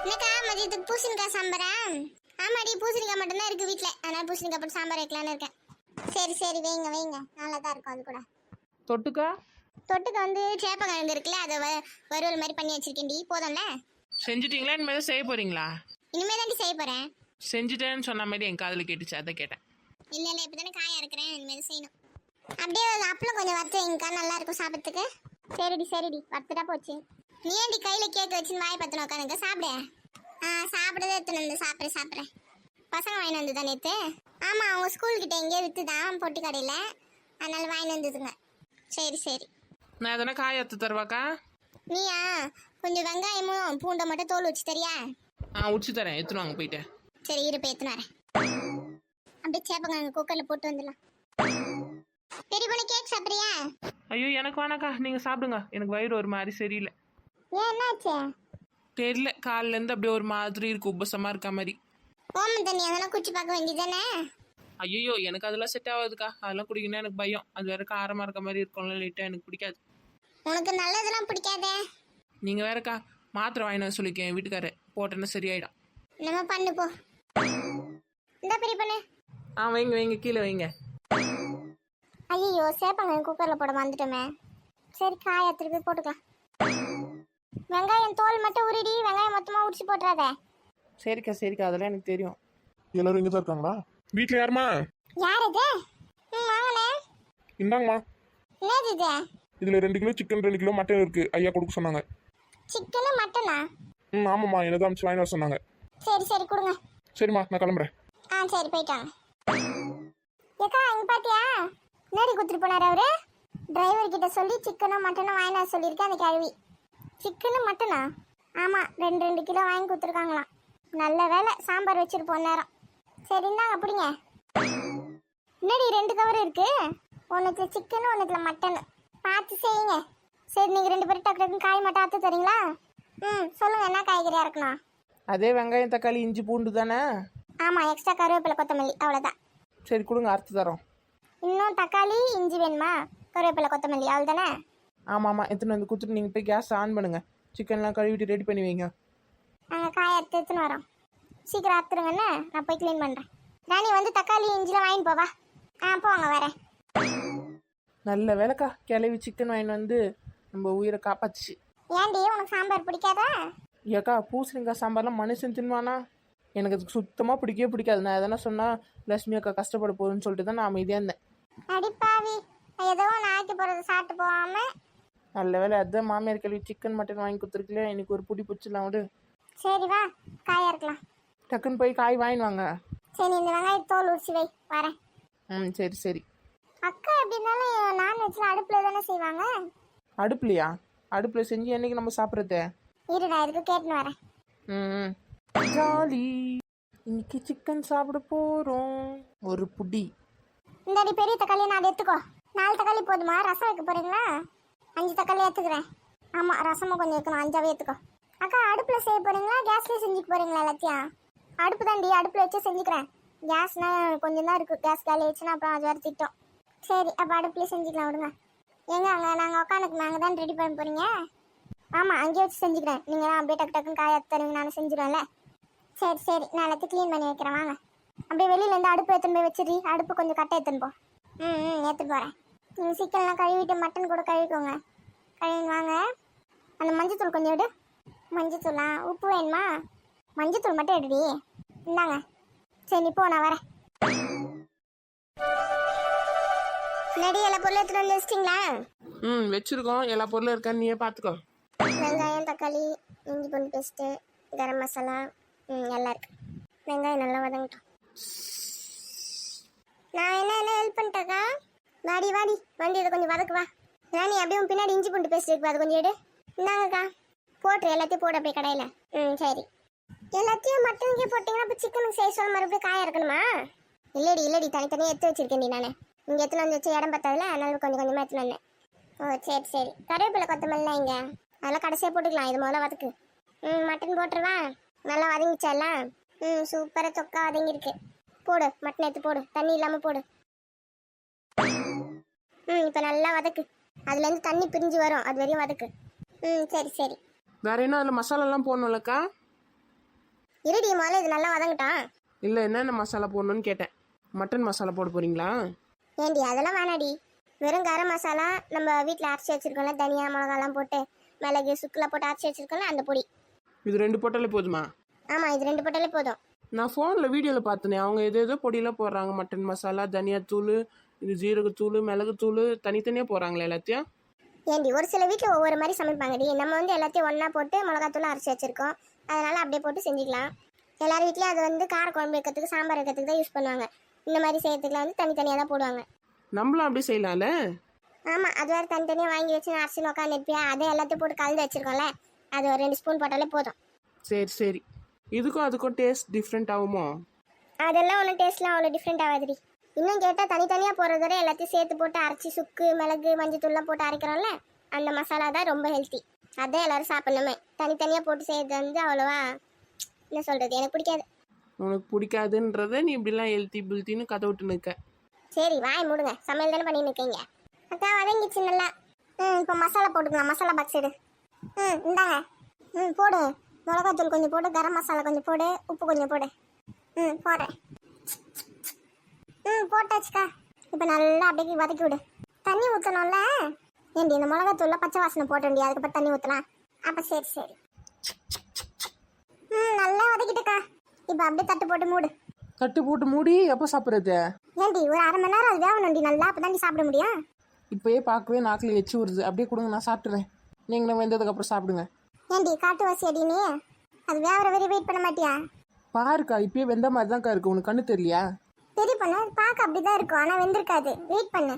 என்னக்கா மதியத்துக்கு பூசணிக்காய் சாம்பாரா? ஆமாடி, பூசணிக்காய் மட்டும்தான் இருக்கு வீட்டில், அதனால பூசணிக்காய் போட்டு சாம்பார் வைக்கலான்னு இருக்கேன். சரி சரி, வைங்க வைங்க, நல்லா தான் இருக்கும். அது கூட தொட்டுக்கா தொட்டுக்க வந்து சேப்பங்கிழங்கு இருக்குல்ல, அதை வறுவல் மாதிரி பண்ணி வச்சிருக்கேன்டி, போதும்ல? செஞ்சிட்டீங்களா? இனிமேல் செய்ய போறீங்களா? இனிமே தாண்டி செய்ய போறேன். செஞ்சுட்டேன்னு சொன்ன மாதிரி என் காதில் கேட்டுச்சு, அதை கேட்டேன். இல்லை இல்லை, இப்போ தானே காயா இருக்கிறேன், இனிமேல் செய்யணும். அப்படியே அப்பளம் கொஞ்சம் வறுத்து வைங்கக்கா, நல்லா இருக்கும் சாப்பிட்றதுக்கு. சரிடி சரிடி, வறுத்துட்டா போச்சு. நீ ஏன்டி கையில் கேக் வச்சுன்னு வாய் பத்தின உட்காந்துங்க, சாப்பிடு. சாப்பிடவே எடுத்துன்னு வந்து சாப்பிட்றேன். பசங்க வாங்கிட்டு வந்து தான் நேற்று. ஆமாம், அவங்க ஸ்கூல்கிட்ட எங்கேயோ விற்று தான் பொட்டி கடையில், அதனால வாங்கிட்டு வந்துதுங்க. சரி சரி. நான் எதனா காய் அத்து தருவாக்கா? நீயா கொஞ்சம் வெங்காயமும் பூண்டை மட்டும் தோல் வச்சு தரியா? உச்சி தரேன், எடுத்துன்னு வாங்க போயிட்டு. சரி இருப்ப எடுத்துன்னு வரேன். அப்படியே சேப்பங்க குக்கரில் போட்டு வந்துடலாம். பெரிய பொண்ணு கேக் சாப்பிட்றியா? ஐயோ எனக்கு வேணாக்கா, நீங்கள் சாப்பிடுங்க. எனக்கு வயிறு ஒரு மாதிரி சரியில்லை. ஏன் என்னாச்சு? தெரியல, காலிலேருந்து அப்படியே ஒரு மாதிரி இருக்கு, உபசமாக இருக்க மாதிரி. ஓமம் தண்ணி அதெல்லாம் குச்சி பார்க்க வேண்டியதானே? ஐயோ எனக்கு அதெல்லாம் செட் ஆகாதுக்கா, அதெல்லாம் குடிக்கணும்னா எனக்கு பயம். அது வேற காரமாக இருக்க மாதிரி இருக்கும்ல, லைட்டாக எனக்கு பிடிக்காது. உனக்கு நல்லதெல்லாம் பிடிக்காதே. நீங்கள் வேறக்கா மாத்திரை வாங்கினு சொல்லிக்கேன் வீட்டுக்காரரு, போட்டேன்னா சரியாயிடும். நம்ம பண்ணு போ. இந்த பெரிய பொண்ணு வைங்க வைங்க, கீழே வைங்க. ஐயோ சேப்பங்க குக்கரில் போட வந்துட்டோமே. சரி காயை திருப்பி போட்டுக்கலாம். வெங்காயம் தோல் மட்டும் உரிடி, வெங்காயம் மொத்தமாக உரிச்சு போட்டுறாத. சரிக்கா அதெல்லாம் எனக்கு தெரியும். எல்லாரும் இங்கே தான் இருக்காங்களா? வீட்டில் யாருமா? யார் இது? வாங்கண்ணே. இந்தாங்கம்மா. என்னது இது? இதில் 2 கிலோ சிக்கன் 2 கிலோ மட்டன் இருக்கு, ஐயா கொடுக்க சொன்னாங்க. சிக்கனு மட்டனா? ஆமாம்மா, என்னதான் அனுப்பிச்சு வாங்கி வர சொன்னாங்க. சரி சரி கொடுங்க. சரிம்மா, நான் கிளம்புறேன். சரி போயிட்டாங்க. ஏக்கா இங்க பாத்தியா நேடி குத்துட்டு போனார் அவரு. டிரைவர் கிட்ட சொல்லி சிக்கனும் மட்டனும் வாங்கினா சொல்லியிருக்கேன் அந்த கேள்வி. சிக்கனு மட்டனா? ஆமாம், 2 கிலோ வாங்கி கொடுத்துருக்காங்களாம். நல்ல வேலை சாம்பார் வச்சுருப்போம் நேரம். சரி இந்தாங்க அப்படிங்க. என்னடி 2 கவர் இருக்கு? ஒன்றுக்கு சிக்கனு ஒன்றுக்குல மட்டனு. பார்த்து செய்யுங்க. சரி நீங்கள் 2 பேரும் டக்கு டக்குன்னு காய் மட்டும் ஆற்று தரீங்களா? சொல்லுங்கள், என்ன காய்கறியாக இருக்கணும்? அதே வெங்காயம் தக்காளி இஞ்சி பூண்டு தானே? ஆமாம், எக்ஸ்ட்ரா கருவேப்பிலை கொத்தமல்லி அவ்வளோதான். சரி கொடுங்க, அறுத்து தரோம். இன்னும் தக்காளி இஞ்சி வேணுமா? கருவேப்பிலை கொத்தமல்லி அவ்வளோ தானே? ஆமாம் எடுத்துன்னு வந்து கொடுத்துட்டு நீங்கள் போய் கேஸ் ஆன் பண்ணுங்கள். சிக்கன்லாம் கழுவிட்டு ரெடி பண்ணி வைங்க. நாங்கள் காயை எடுத்துன்னு வரோம். சீக்கிரம் அறுத்துருங்கண்ணே, நான் போய் க்ளீன் பண்ணுறேன். ராணி வந்து தக்காளி இஞ்சிலாம் வாங்கிட்டு போவா. போவாங்க வரேன். நல்ல வேலைக்கா, கிளவி சிக்கன் வாங்கிட்டு வந்து நம்ம உயிரை காப்பாத்துச்சு. ஏன்டி உனக்கு சாம்பார் பிடிக்காதா? ஏக்கா பூசணிக்காய் சாம்பார்லாம் மனுஷன் தின்வானா? எனக்கு அதுக்கு சுத்தமாக பிடிக்கவே பிடிக்காது. நான் எதனா சொன்னால் லட்சுமி அக்கா கஷ்டப்பட போகுதுன்னு சொல்லிட்டு தான் நான் அமைதியாக இருந்தேன். அடிப்பாவி, ஏதோ நாய்க்கு போகிறத சாப்பிட்டு போகாமல். நல்ல வேலை, அதுதான் மாமியார் கிளவி சிக்கன் மட்டன் வாங்கி கொடுத்துருக்கல. இன்னைக்கு ஒரு புடி பிடிச்சிடலாம் விடு. சரி வா, காயாக இருக்கலாம். டக்குன்னு போய் காய் வாங்கிட்டு வாங்க. சரி இந்த வெங்காயம் தோல் உரிச்சு வை, வரேன். சரி சரி. அக்கா எப்படி இருந்தாலும் நான்வெஜ்லாம் அடுப்பில் தானே செய்வாங்க. அடுப்புலையா? அடுப்பில் செஞ்சு என்னைக்கு நம்ம சாப்பிட்றது? இரு நான் இதுக்கு கேட்டுன்னு வரேன். ஜாலி, இன்னைக்கு சிக்கன் சாப்பிட போகிறோம். ஒரு புடி. இந்த பெரிய தக்காளியை நான் அதை எடுத்துக்கோ. 4 தக்காளி போதுமா? ரசம் வைக்க போகிறீங்களா? 5 தக்காளி எடுத்துக்கிறேன். ஆமாம், ரசமும் கொஞ்சம் வைக்கணும், 5ஆவே எடுத்துக்கோ. அக்கா அடுப்பில் செய்ய போகிறீங்களா கேஸ்லேயே செஞ்சுக்க போகிறீங்களா எல்லாத்தையும்? அடுப்பு தாண்டி, அடுப்பில் வச்சு செஞ்சுக்கிறேன். கேஸ்னா கொஞ்சம் தான் இருக்குது, கேஸ் காலி ஆயிடுச்சுன்னா அப்புறம் அது வேறு திட்டம். சரி அப்போ அடுப்புலேயே செஞ்சுக்கலாம் விடுங்க. அங்கே நாங்கள் உட்காந்துக்கு நாங்கள் தான் ரெடி பண்ண போகிறீங்க? ஆமாம், அங்கேயே வச்சு செஞ்சுக்கிறேன். நீங்கள் தான் அப்படியே டக்கு டக்குன்னு காய தருவீங்க, நான் செஞ்சுருவேன்ல. சரி சரி, நான் எல்லாத்தையும் க்ளீன் பண்ணி வைக்கிறேன், வாங்க. அப்படியே வெளியிலேருந்து அடுப்பு எடுத்துன்னு போய் வச்சிரு. அடுப்பு கொஞ்சம் கட்டை எடுத்துன்னு போ. எடுத்துட்டு போகிறேன். நீங்கள் சிக்கன்லாம் கழுவிட்டு மட்டன் கூட கழுவிக்கோங்க. கழுவின்னு வாங்க. அந்த மஞ்சத்தூள் கொஞ்சம் எடு. மஞ்சத்தூளா? உப்பு வேணுமா? மஞ்சத்தூள் மட்டும் எடுடி. இந்தாங்க. சரி போ, நான் வரேன். நடி எல்லா பொருளும் எடுத்துகிட்டு வந்து வச்சிட்டிங்களா? வச்சிருக்கோம், எல்லா பொருளும் இருக்கான்னு நீயே பார்த்துக்கோ. வெங்காயம் தக்காளி இஞ்சி பூண்டு பேஸ்ட்டு கரம் மசாலா எல்லாம் இருக்கு. வெங்காயம் நல்லா வதங்கட்டும். நான் என்ன ஹெல்ப் பண்ணிட்டேக்கா? வாடி வண்டி இதை கொஞ்சம் வதக்குவா. ராணி அப்படியே பின்னாடி இஞ்சி பூண்டு பேஸ்ட் இருக்கு, அது கொஞ்சம் எடு. இந்தாங்கக்கா, போட்டுரு எல்லாத்தையும் போட அப்படியே கடையில். சரி, எல்லாத்தையும் மட்டனுக்கே போட்டிங்கன்னா இப்போ சிக்கனுக்கு செய்ய சொல்ல மறுபடியும் காய இருக்கணுமா? இல்லடி தனித்தனியாக எடுத்து வச்சிருக்கேன்டி நான். இங்கே எத்தனை வந்து வச்சு இடம் பார்த்ததில்ல, அதனால கொஞ்சம் கொஞ்சமாக எடுத்துன்னு வந்தேன். ஓ சரி. கருவேப்பிலை கொத்தமல்லாம் இங்கே அதெல்லாம் கடைசியாக போட்டுக்கலாம். இது முதல்ல வதக்கு. மட்டன் போட்டுருவா. நல்லா வதங்கிச்சாலாம். சூப்பராக தொக்கா வதங்கியிருக்கு. போடு, மட்டன் எடுத்து போடு, தண்ணி இல்லாமல் போடு. இப்போ நல்லா வதக்கு. அதுலேருந்து தண்ணி பிரிஞ்சு வரும், அது வரையும் வதக்கு. சரி வேற என்ன அதில் மசாலாலாம் போடணும்லக்கா? இருடி முதல்ல இது நல்லா வதங்கட்டான். இல்லை என்னென்ன மசாலா போடணும்னு கேட்டேன். மட்டன் மசாலா போட போகிறீங்களா? ஏண்டி அதெல்லாம் வேணாடி, வெறும் கரம் மசாலா நம்ம வீட்டில் அரைச்சி வச்சிருக்கோம்ல, தனியா மிளகாலாம் போட்டு மிளகு சுக்குலாம் போட்டு அரைச்சி வச்சிருக்கோம்ல அந்த பொடி. இது 2 போட்டாலே போதுமா? ஆமாம், இது 2 போட்டாலே போதும். நான் ஃபோனில் வீடியோவில் பார்த்தேனே, அவங்க ஏதோ பொடியெல்லாம் போடுறாங்க. மட்டன் மசாலா, தனியாத்தூள், இது ஜீரகத்தூள், மிளகுத்தூள் தனித்தனியாக போடுறாங்களே எல்லாத்தையும். ஏண்டி ஒரு சில வீட்டில் ஒவ்வொரு மாதிரி சமைப்பாங்கடி. நம்ம வந்து எல்லாத்தையும் ஒன்றா போட்டு மிளகாத்தூள் அரைச்சி வச்சிருக்கோம், அதனால் அப்படியே போட்டு செஞ்சுக்கலாம். எல்லார் வீட்லேயும் அது வந்து கார குழம்பு வைக்கிறதுக்கு சாம்பார் வைக்கிறதுக்கு தான் யூஸ் பண்ணுவாங்க. இந்த மாதிரி செய்யறதுக்குலாம் வந்து தனித்தனியாக தான் போடுவாங்க. நம்மளும் அப்படி செய்யலாம்ல? ஆமாம், அது வேறு தனித்தனியாக வாங்கி வச்சு நான் அரிசி உட்காந்து இருப்பியா, அதை எல்லாத்தையும் போட்டு கலந்து வச்சிருக்கோம்ல, அது ஒரு 2 ஸ்பூன் போட்டாலே போதும். சரி சரி. இதுக்கும் அதுக்கும் டேஸ்ட் டிஃப்ரெண்ட் ஆகுமோ? அதெல்லாம் ஒன்றும் டேஸ்ட்லாம் அவ்வளோ டிஃப்ரெண்ட் ஆகாதுடி. இன்னும் கேட்டால் தனித்தனியாக போடுறதோட எல்லாத்தையும் சேர்த்து போட்டு அரைச்சி சுக்கு மிளகு மஞ்சத்தூள்லாம் போட்டு அரைக்கிறோம்ல, அந்த மசாலா தான் ரொம்ப ஹெல்த்தி. அதான் எல்லாரும் சாப்பிடணுமே. தனித்தனியாக போட்டு செய்யறது வந்து அவ்வளோவா என்ன சொல்கிறது, எனக்கு பிடிக்காது. உனக்கு பிடிக்காதுன்றத நீ இப்படிலாம் எழுத்தி புல்த்தின்னு கதை விட்டு நிற்க. சரி வாய் மூடுங்க, சமையல் தானே பண்ணி நிற்கீங்க. அக்கா வதங்கிச்சு நல்லா. இப்போ மசாலா போட்டுக்கலாம். மசாலா பாக்ஸ் எடு. இந்தாங்க. போடு. மிளகாத்தூள் கொஞ்சம் போடு, கரம் மசாலா கொஞ்சம் போடு, உப்பு கொஞ்சம் போடு. போடுறேன். போட்டாச்சுக்கா. இப்போ நல்லா அப்படியே வதக்கி விடு. தண்ணி ஊற்றணும்ல. ஏண்டி இந்த மிளகாத்தூள்ல பச்சை வாசனை போட்டேன்டி, அதுக்கப்புறம் தண்ணி ஊற்றலாம். அப்போ சரி சரி. நல்லா வதக்கிட்டுக்கா. இப்போ அப்படியே தட்டு போட்டு மூடு. தட்டு போட்டு மூடி எப்போ சாப்பிட்றது? ஏண்டி ஒரு 1/2 மணி நேரம் அது வேகணும்டி நல்லா, அப்போ தாண்டி சாப்பிட முடியும். இப்போயே பார்க்கவே நாக்கில் எச்சி வருது. அப்படியே கொடுங்க, நான் சாப்பிட்றேன். நீங்களும் வெந்ததுக்கப்புறம் சாப்பிடுங்க. ஏண்டி காட்டுவாசி அடி நீ, அது வேற வரை வெயிட் பண்ண மாட்டியா? பாருக்கா, இப்பயே வெந்த மாதிரி தான்க்கா இருக்கு. உனக்கு கண்ணு தெரியலையா? சரி பண்ணு, பார்க்க அப்படிதான் இருக்கும், ஆனால் வெந்திருக்காது. வெயிட் பண்ணு,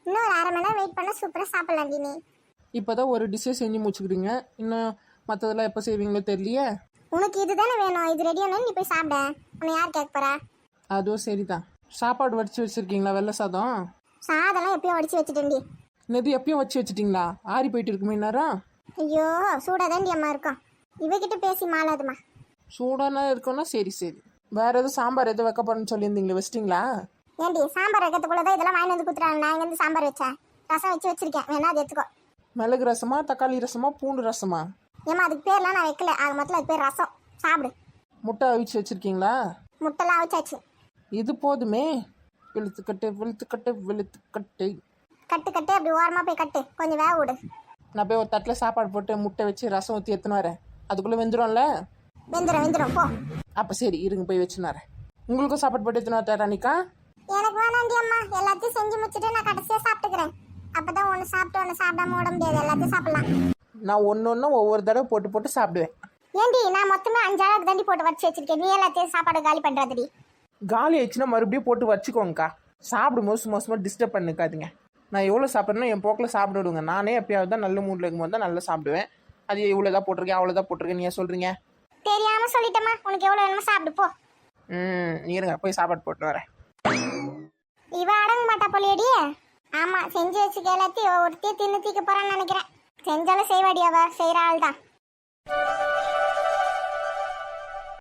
இன்னும் ஒரு 1/2 மணி நேரம் வெயிட் பண்ண சூப்பராக சாப்பிடலாம்டி நீ. இப்போதான் ஒரு டிஷ்ஷே செஞ்சு முடிச்சுக்கிறீங்க, இன்னும் மற்றதெல்லாம் எப்போ செய்வீங்களோ தெரியலையே. உனக்கு இதுதானே வேணும், இது ரெடி ஆனு நீ போய் சாப்பிட. உன்னை யார் கேட்க போறா? அதுவும் சரிதான். சாப்பாடு வடிச்சு வச்சிருக்கீங்களா? வெள்ளை சாதம் சாதெல்லாம் எப்பயும் வடிச்சு வச்சுட்டேன்டி. இன்னது எப்பயும் வச்சு வச்சிட்டிங்களா? ஆறி போயிட்டு இருக்குமே நேரம். ஐயோ சூடாதாண்டி அம்மா இருக்கும். இவகிட்ட பேசி மாலாதுமா. சூடானா இருக்கும்னா சரி சரி. வேற எதுவும் சாம்பார் எதுவும் வைக்க போறேன்னு சொல்லியிருந்தீங்களே, வச்சிட்டிங்களா? ஏண்டி சாம்பார் வைக்கிறதுக்குள்ளதான் இதெல்லாம் வாங்கி வந்து குத்துறாங்க. நான் இங்கேருந்து சாம்பார் வச்சேன், ரசம் வச்சு வச்சிருக்கேன், வேணா அது எடுத்துக்கோ. மிளகு ரசமா, தக்காளி ரசமா, பூண்டு ரசமா? ஏமா அதுக்கு பேர்லாம் நான் வைக்கல, ஆக மொத்தம் அது பேர் ரசம். சாப்பிடு. முட்டை அவிச்சு வச்சிருக்கீங்களா? முட்டைலாம் அவிச்சாச்சு. இது போதுமே. வெளுத்துக்கட்டு வெளுத்துக்கட்டு வெளுத்துக்கட்டு. கட்டு கட்டு அப்படி ஓரமாக போய் கட்டு, கொஞ்சம் வேக விடு. நான் போய் ஒரு தட்டில் சாப்பாடு போட்டு முட்டை வச்சு ரசம் ஊற்றி எடுத்துன்னு வரேன். அதுக்குள்ளே வெந்துடும்ல? வெந்துடும் போ. அப்போ சரி, இருங்க போய் வச்சுன்னு வரேன். உங்களுக்கும் சாப்பாடு போட்டு எடுத்துன்னு வரேன் ராணிக்கா. எனக்கு வேணாண்டி அம்மா, எல்லாத்தையும் செஞ்சு முடிச்சுட்டு நான் கடைசியாக சாப்பிட்டுக்கிறேன். அப்பதான் ஒன்று சாப்பிட்டு ஒன்று சாப்பிடாம ஓட முடியாது, எல்லாத்தையும் சாப்பிடலாம். நான் ஒன்று ஒவ்வொரு தடவை போட்டு போட்டு சாப்பிடுவேன். ஏண்டி நான் மொத்தமே 5 அளவுக்கு தாண்டி போட்டு வச்சு வச்சிருக்கேன், நீ எல்லாத்தையும் சாப்பாடு காலி பண்ணுறதுடி. காலி ஆயிடுச்சுன்னா மறுபடியும் போட்டு வச்சுக்கோங்கக்கா. சாப்பிடும்போது சும்மா சும்மா டிஸ்டர்ப் பண்ணிக்காதீங்க. நான் எவ்வளோ சாப்பிட்றேனோ என் போக்கில் சாப்பிட விடுங்க. நானே எப்பயாவது தான் நல்ல மூடில் இருக்கும்போது தான் நல்லா சாப்பிடுவேன். அது இவ்வளோதான் போட்டிருக்கேன் அவ்வளோதான் போட்டிருக்கேன் நீ சொல்கிறீங்க. தெரியாமல் சொல்லிட்டேம்மா, உனக்கு எவ்வளோ வேணுமோ சாப்பிடு போ. இருங்க போய் சாப்பாடு போட்டு வரேன். இவ அடங்க மாட்டா போலியடி. ஆமாம், செஞ்சு வச்சுக்க எல்லாத்தையும் ஒருத்தையும் தின்னு தீக்க போகிறான்னு நினைக்கிறேன். செஞ்சாலும் செய்வாடி, அவ செய்கிற ஆள் தான்.